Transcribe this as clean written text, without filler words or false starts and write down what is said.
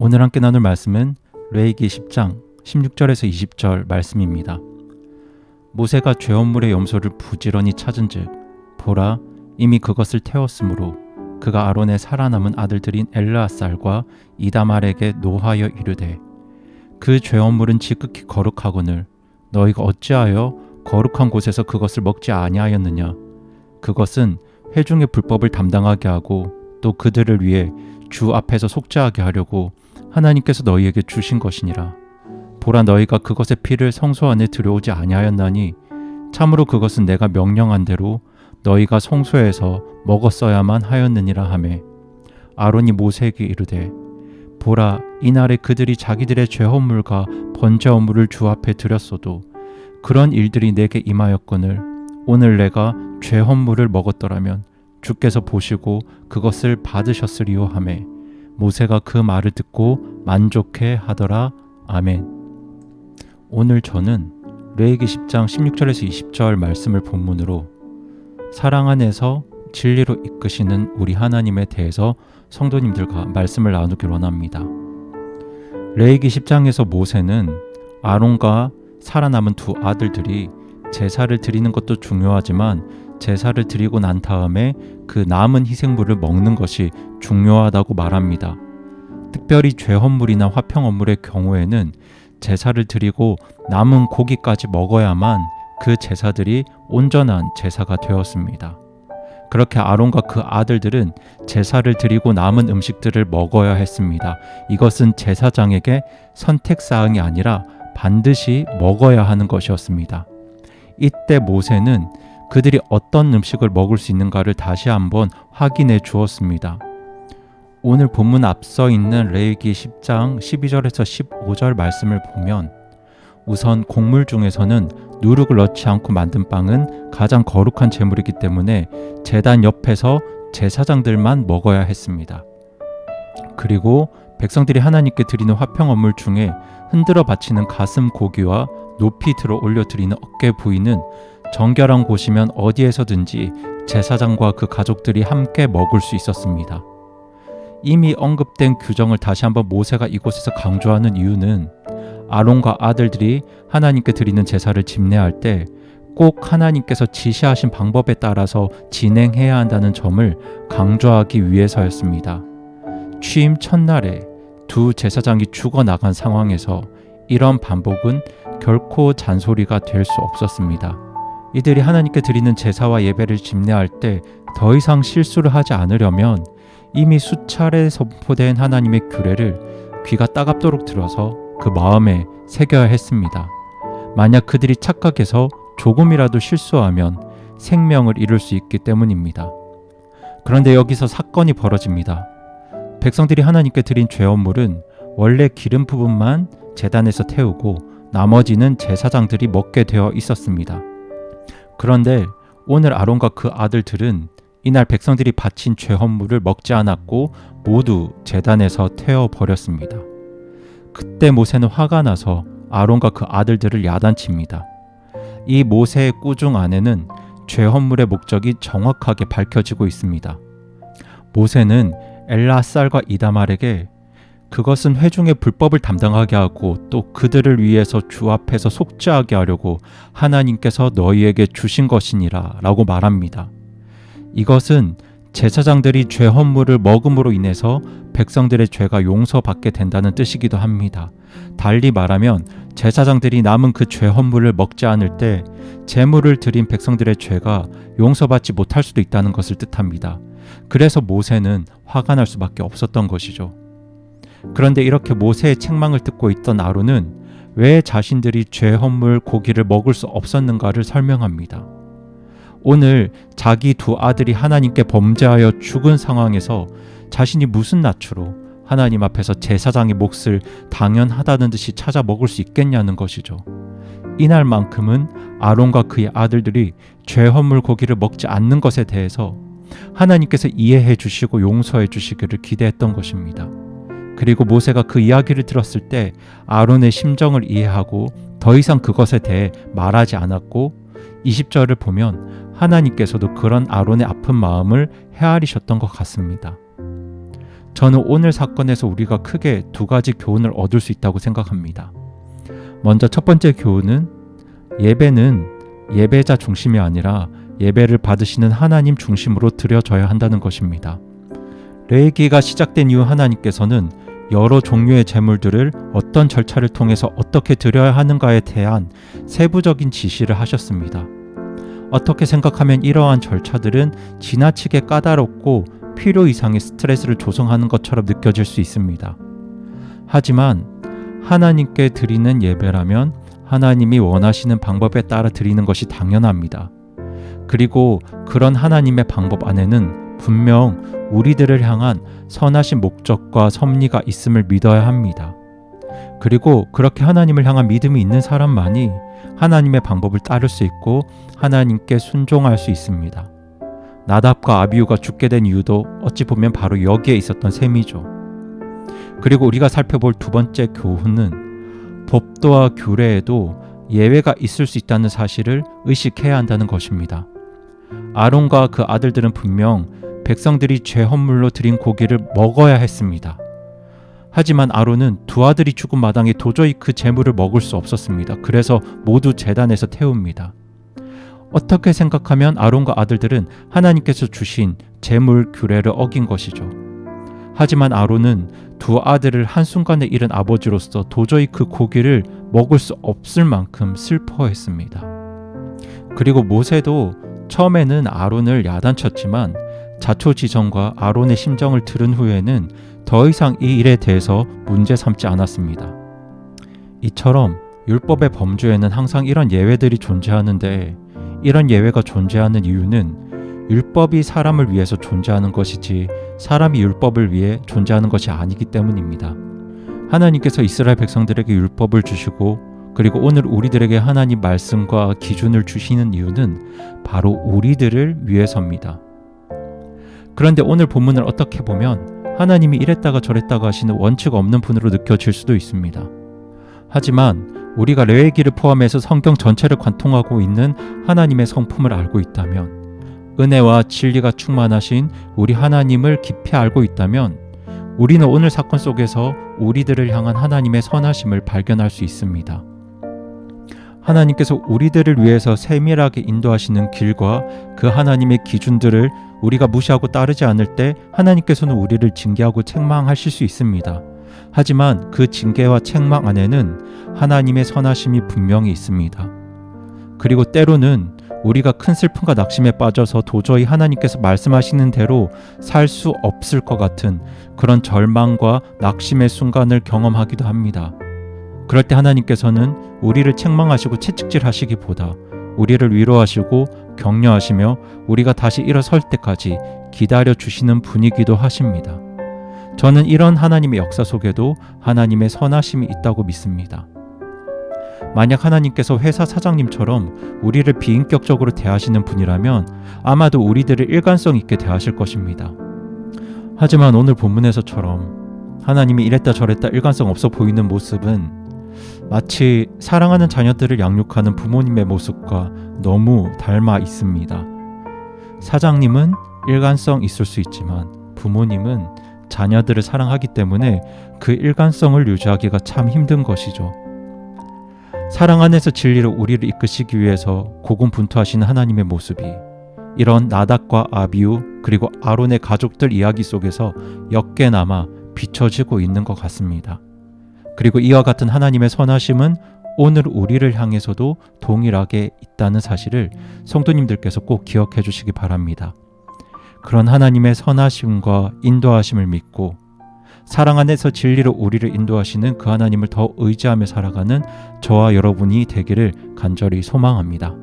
오늘 함께 나눌 말씀은 레위기 10장 16절에서 20절 말씀입니다. 모세가 죄업물의 염소를 부지런히 찾은즉 보라 이미 그것을 태웠으므로 그가 아론의 살아남은 아들들인 엘르아살과 이다말에게 노하여 이르되 그 죄업물은 지극히 거룩하거늘 너희가 어찌하여 거룩한 곳에서 그것을 먹지 아니하였느냐. 그것은 회중의 불법을 담당하게 하고 또 그들을 위해 주 앞에서 속죄하게 하려고 하나님께서 너희에게 주신 것이니라. 보라 너희가 그것의 피를 성소 안에 들여오지 아니하였나니 참으로 그것은 내가 명령한 대로 너희가 성소에서 먹었어야만 하였느니라 하매 아론이 모세에게 이르되 보라 이날에 그들이 자기들의 죄업물과 번제업물을 주 앞에 드렸어도 그런 일들이 내게 임하였거늘 오늘 내가 죄업물을 먹었더라면 주께서 보시고 그것을 받으셨으리요 하매 모세가 그 말을 듣고 만족해 하더라. 아멘. 오늘 저는 레위기 10장 16절에서 20절 말씀을 본문으로 사랑 안에서 진리로 이끄시는 우리 하나님에 대해서 성도님들과 말씀을 나누길 원합니다. 레위기 10장에서 모세는 아론과 살아남은 두 아들들이 제사를 드리는 것도 중요하지만 제사를 드리고 난 다음에 그 남은 희생물을 먹는 것이 중요하다고 말합니다. 특별히 죄헌물이나 화평헌물의 경우에는 제사를 드리고 남은 고기까지 먹어야만 그 제사들이 온전한 제사가 되었습니다. 그렇게 아론과 그 아들들은 제사를 드리고 남은 음식들을 먹어야 했습니다. 이것은 제사장에게 선택사항이 아니라 반드시 먹어야 하는 것이었습니다. 이때 모세는 그들이 어떤 음식을 먹을 수 있는가를 다시 한번 확인해 주었습니다. 오늘 본문 앞서 있는 레위기 10장 12절에서 15절 말씀을 보면 우선 곡물 중에서는 누룩을 넣지 않고 만든 빵은 가장 거룩한 제물이기 때문에 제단 옆에서 제사장들만 먹어야 했습니다. 그리고 백성들이 하나님께 드리는 화평헌물 중에 흔들어 바치는 가슴 고기와 높이 들어 올려 드리는 어깨 부위는 정결한 곳이면 어디에서든지 제사장과 그 가족들이 함께 먹을 수 있었습니다. 이미 언급된 규정을 다시 한번 모세가 이곳에서 강조하는 이유는 아론과 아들들이 하나님께 드리는 제사를 집례할 때 꼭 하나님께서 지시하신 방법에 따라서 진행해야 한다는 점을 강조하기 위해서였습니다. 취임 첫날에 두 제사장이 죽어나간 상황에서 이런 반복은 결코 잔소리가 될 수 없었습니다. 이들이 하나님께 드리는 제사와 예배를 집례할 때 더 이상 실수를 하지 않으려면 이미 수차례 선포된 하나님의 규례를 귀가 따갑도록 들어서 그 마음에 새겨야 했습니다. 만약 그들이 착각해서 조금이라도 실수하면 생명을 잃을 수 있기 때문입니다. 그런데 여기서 사건이 벌어집니다. 백성들이 하나님께 드린 죄업물은 원래 기름 부분만 제단에서 태우고 나머지는 제사장들이 먹게 되어 있었습니다. 그런데 오늘 아론과 그 아들들은 이날 백성들이 바친 죄헌물을 먹지 않았고 모두 제단에서 태워버렸습니다. 그때 모세는 화가 나서 아론과 그 아들들을 야단칩니다. 이 모세의 꾸중 안에는 죄헌물의 목적이 정확하게 밝혀지고 있습니다. 모세는 엘르아살과 이다말에게 그것은 회중의 불법을 담당하게 하고 또 그들을 위해서 주 앞에서 속죄하게 하려고 하나님께서 너희에게 주신 것이니라 라고 말합니다. 이것은 제사장들이 죄헌물을 먹음으로 인해서 백성들의 죄가 용서받게 된다는 뜻이기도 합니다. 달리 말하면 제사장들이 남은 그 죄헌물을 먹지 않을 때 제물을 드린 백성들의 죄가 용서받지 못할 수도 있다는 것을 뜻합니다. 그래서 모세는 화가 날 수밖에 없었던 것이죠. 그런데 이렇게 모세의 책망을 듣고 있던 아론은 왜 자신들이 죄헌물 고기를 먹을 수 없었는가를 설명합니다. 오늘 자기 두 아들이 하나님께 범죄하여 죽은 상황에서 자신이 무슨 낯으로 하나님 앞에서 제사장의 몫을 당연하다는 듯이 찾아 먹을 수 있겠냐는 것이죠. 이날만큼은 아론과 그의 아들들이 죄헌물 고기를 먹지 않는 것에 대해서 하나님께서 이해해 주시고 용서해 주시기를 기대했던 것입니다. 그리고 모세가 그 이야기를 들었을 때 아론의 심정을 이해하고 더 이상 그것에 대해 말하지 않았고 20절을 보면 하나님께서도 그런 아론의 아픈 마음을 헤아리셨던 것 같습니다. 저는 오늘 사건에서 우리가 크게 두 가지 교훈을 얻을 수 있다고 생각합니다. 먼저 첫 번째 교훈은 예배는 예배자 중심이 아니라 예배를 받으시는 하나님 중심으로 드려져야 한다는 것입니다. 레위기가 시작된 이후 하나님께서는 여러 종류의 제물들을 어떤 절차를 통해서 어떻게 드려야 하는가에 대한 세부적인 지시를 하셨습니다. 어떻게 생각하면 이러한 절차들은 지나치게 까다롭고 필요 이상의 스트레스를 조성하는 것처럼 느껴질 수 있습니다. 하지만 하나님께 드리는 예배라면 하나님이 원하시는 방법에 따라 드리는 것이 당연합니다. 그리고 그런 하나님의 방법 안에는 분명 우리들을 향한 선하신 목적과 섭리가 있음을 믿어야 합니다. 그리고 그렇게 하나님을 향한 믿음이 있는 사람만이 하나님의 방법을 따를 수 있고 하나님께 순종할 수 있습니다. 나답과 아비후가 죽게 된 이유도 어찌 보면 바로 여기에 있었던 셈이죠. 그리고 우리가 살펴볼 두 번째 교훈은 법도와 규례에도 예외가 있을 수 있다는 사실을 의식해야 한다는 것입니다. 아론과 그 아들들은 분명 백성들이 죄 헌물로 드린 고기를 먹어야 했습니다. 하지만 아론은 두 아들이 죽은 마당에 도저히 그 제물을 먹을 수 없었습니다. 그래서 모두 제단에서 태웁니다. 어떻게 생각하면 아론과 아들들은 하나님께서 주신 제물 규례를 어긴 것이죠. 하지만 아론은 두 아들을 한순간에 잃은 아버지로서 도저히 그 고기를 먹을 수 없을 만큼 슬퍼했습니다. 그리고 모세도 처음에는 아론을 야단쳤지만 자초지정과 아론의 심정을 들은 후에는 더 이상 이 일에 대해서 문제 삼지 않았습니다. 이처럼 율법의 범주에는 항상 이런 예외들이 존재하는데 이런 예외가 존재하는 이유는 율법이 사람을 위해서 존재하는 것이지 사람이 율법을 위해 존재하는 것이 아니기 때문입니다. 하나님께서 이스라엘 백성들에게 율법을 주시고 그리고 오늘 우리들에게 하나님 말씀과 기준을 주시는 이유는 바로 우리들을 위해서입니다. 그런데 오늘 본문을 어떻게 보면 하나님이 이랬다가 저랬다가 하시는 원칙 없는 분으로 느껴질 수도 있습니다. 하지만 우리가 레위기를 포함해서 성경 전체를 관통하고 있는 하나님의 성품을 알고 있다면, 은혜와 진리가 충만하신 우리 하나님을 깊이 알고 있다면 우리는 오늘 사건 속에서 우리들을 향한 하나님의 선하심을 발견할 수 있습니다. 하나님께서 우리들을 위해서 세밀하게 인도하시는 길과 그 하나님의 기준들을 우리가 무시하고 따르지 않을 때 하나님께서는 우리를 징계하고 책망하실 수 있습니다. 하지만 그 징계와 책망 안에는 하나님의 선하심이 분명히 있습니다. 그리고 때로는 우리가 큰 슬픔과 낙심에 빠져서 도저히 하나님께서 말씀하시는 대로 살 수 없을 것 같은 그런 절망과 낙심의 순간을 경험하기도 합니다. 그럴 때 하나님께서는 우리를 책망하시고 채찍질하시기보다 우리를 위로하시고 격려하시며 우리가 다시 일어설 때까지 기다려 주시는 분이기도 하십니다. 저는 이런 하나님의 역사 속에도 하나님의 선하심이 있다고 믿습니다. 만약 하나님께서 회사 사장님처럼 우리를 비인격적으로 대하시는 분이라면 아마도 우리들을 일관성 있게 대하실 것입니다. 하지만 오늘 본문에서처럼 하나님이 이랬다 저랬다 일관성 없어 보이는 모습은 마치 사랑하는 자녀들을 양육하는 부모님의 모습과 너무 닮아 있습니다. 사장님은 일관성 있을 수 있지만 부모님은 자녀들을 사랑하기 때문에 그 일관성을 유지하기가 참 힘든 것이죠. 사랑 안에서 진리로 우리를 이끄시기 위해서 고군분투하시는 하나님의 모습이 이런 나답과 아비후 그리고 아론의 가족들 이야기 속에서 옅게나마 비춰지고 있는 것 같습니다. 그리고 이와 같은 하나님의 선하심은 오늘 우리를 향해서도 동일하게 있다는 사실을 성도님들께서 꼭 기억해 주시기 바랍니다. 그런 하나님의 선하심과 인도하심을 믿고 사랑 안에서 진리로 우리를 인도하시는 그 하나님을 더 의지하며 살아가는 저와 여러분이 되기를 간절히 소망합니다.